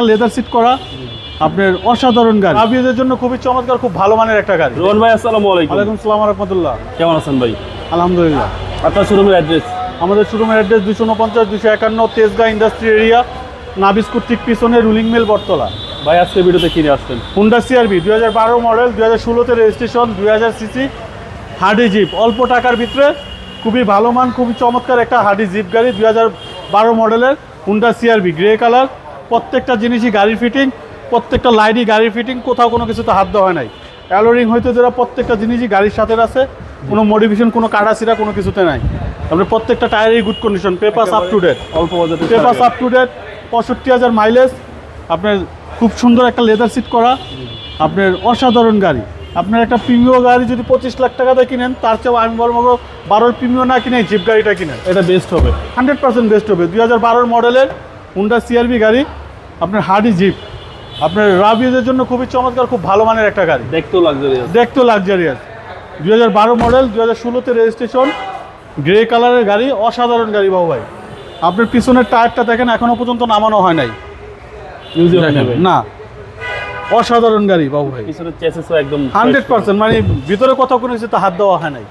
একটা leather seat করা আপনার অসাধারণ গাড়ি রাবিয়াদের জন্য খুবই চমৎকার, খুব ভালো মানের একটা গাড়ি। রোহন ভাই আসসালামু আলাইকুম। ওয়ালাইকুম আসসালাম ওয়া রাহমাতুল্লাহ। কেমন আছেন ভাই? আলহামদুলিল্লাহ। আপনার শোরুমের অ্যাড্রেস? আমাদের শোরুমের অ্যাড্রেস 249 251 তেজগাঁ ইন্ডাস্ট্রি এরিয়া, নাবিস্কুট ঠিক পিছনে রুলিং মিল বটতলা। ভাই আজকে ভিডিওতে কিনে আসছেন হুন্ডা সিআরভি 2012 মডেল, 2016তে রেজিস্ট্রেশন, 2000 সিসি হার্ডি জিপ, অল্প টাকার ভিতরে খুবই ভালো মান, খুবই চমৎকার একটা হার্ডি জিপ গাড়ি। 2012 মডেলের হুন্ডা সিআরভি, গ্রে কালার। প্রত্যেকটা জিনিসই গাড়ির ফিটিং, প্রত্যেকটা লাইটই গাড়ির ফিটিং, কোথাও কোনো কিছুতে হাত দেওয়া হয় নাই। অ্যালোরিং হইতে যারা প্রত্যেকটা জিনিসই গাড়ির সাথে আছে, কোনো মডিফিকেশন, কোনো কাটাছিরা কোনো কিছুতে নাই। তারপরে প্রত্যেকটা টায়ারই good condition, papers up to date, অল্প বাজেটে papers up to date. 65,000 mileage, আপনার খুব সুন্দর একটা লেদার সিট করা, আপনার অসাধারণ গাড়ি। আপনার একটা প্রিমিয় গাড়ি যদি 25 লাখ টাকাতে কিনেন, তার চেয়েও আমি বলবো 12 প্রিমিয় না কিনে জিপ গাড়িটা কিনেন, এটা বেস্ট হবে, 100% বেস্ট হবে। 2012 মডেলের হুন্ডা সিআরভি গাড়ি, আপনার হার্ডি জিপ, আপনার রাবিয়াদের জন্য খুবই চমৎকার, খুব ভালো মানের একটা গাড়ি, দেখতেও লাক্সারিয়াস। 2012 মডেল, 2016তে রেজিস্ট্রেশন, গ্রে কালারের গাড়ি, অসাধারণ গাড়ি বাবু ভাই। আপনার পিছনের টায়ারটা দেখেন, এখনো পর্যন্ত নামানো হয় নাই, না, অসাধারণ গাড়ি বাবু ভাই। পিছনের চেসিসও একদম 100%, মানে ভিতরে কোথাও কোনো কিছুতে হাত দেওয়া হয় নাই।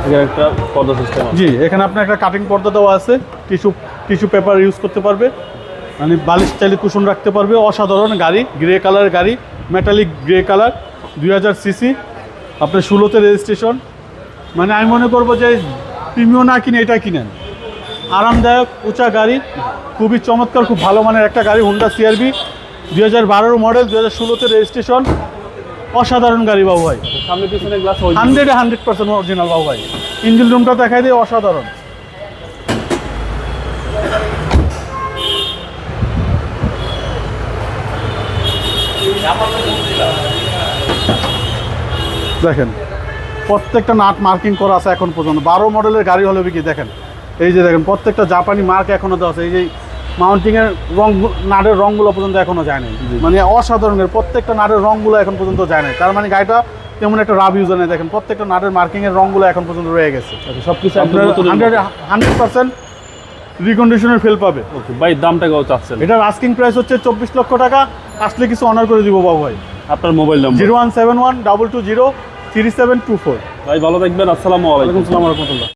এখানে একটা পর্দা সিস্টেম আছে। জি, এখানে আপনার একটা কাটিং পর্দা দেওয়া আছে, টিস্যু পেপার ইউজ করতে পারবে, মানে বালিশ চাইলে কুশন রাখতে পারবে। অসাধারণ গাড়ি, গ্রে কালারের গাড়ি, মেটালিক গ্রে কালার, 2000 সিসি, আপনার 16তে রেজিস্ট্রেশন। মানে আমি মনে করবো যে প্রিমিয়াম না কিনে এটা কিনেন, আরামদায়ক উঁচা গাড়ি, খুবই চমৎকার, খুব ভালো মানের একটা গাড়ি। হুন্ডা সিআরভি 2012 মডেল, 2016তে রেজিস্ট্রেশন, অসাধারণ গাড়ি বাবু ভাই। সামনে পিছনে গ্লাস 100% অরিজিনাল বাবু ভাই। ইঞ্জিন রুমটা দেখাই দিয়ে অসাধারণ। দেখেন প্রত্যেকটা নাট মার্কিং করা আছে এখন পর্যন্ত। 12 মডেলের গাড়ি হলে কি দেখেন, এই যে দেখেন প্রত্যেকটা জাপানি মার্ক এখনো দেওয়া আছে। এই যে মাউন্টিংয়ের রং, নাটের রঙগুলো পর্যন্ত এখনো যায় নাই, মানে অসাধারণের প্রত্যেকটা নাটের রঙগুলো এখন পর্যন্ত যায় নাই। তার মানে গাড়িটা তেমন একটা রাব ইউজ নেই। দেখেন প্রত্যেকটা নাটের মার্কিংয়ের রঙগুলো এখন পর্যন্ত রয়ে গেছে। সব কিছু 100% রিকন্ডিশনের ফেল পাবে। ওকে ভাই, দামটা কত চাচ্ছেন? এটার আস্কিং প্রাইস হচ্ছে 24 লক্ষ টাকা। আসলে কিছু অনার করে দিব বাবু ভাই। আপনার মোবাইল নাম্বার? 0171 220 3724। ভাই ভালো থাকবেন, আসসালামু আলাইকুম। ওয়ালাইকুম আসসালাম ওয়া রাহমাতুল্লাহ।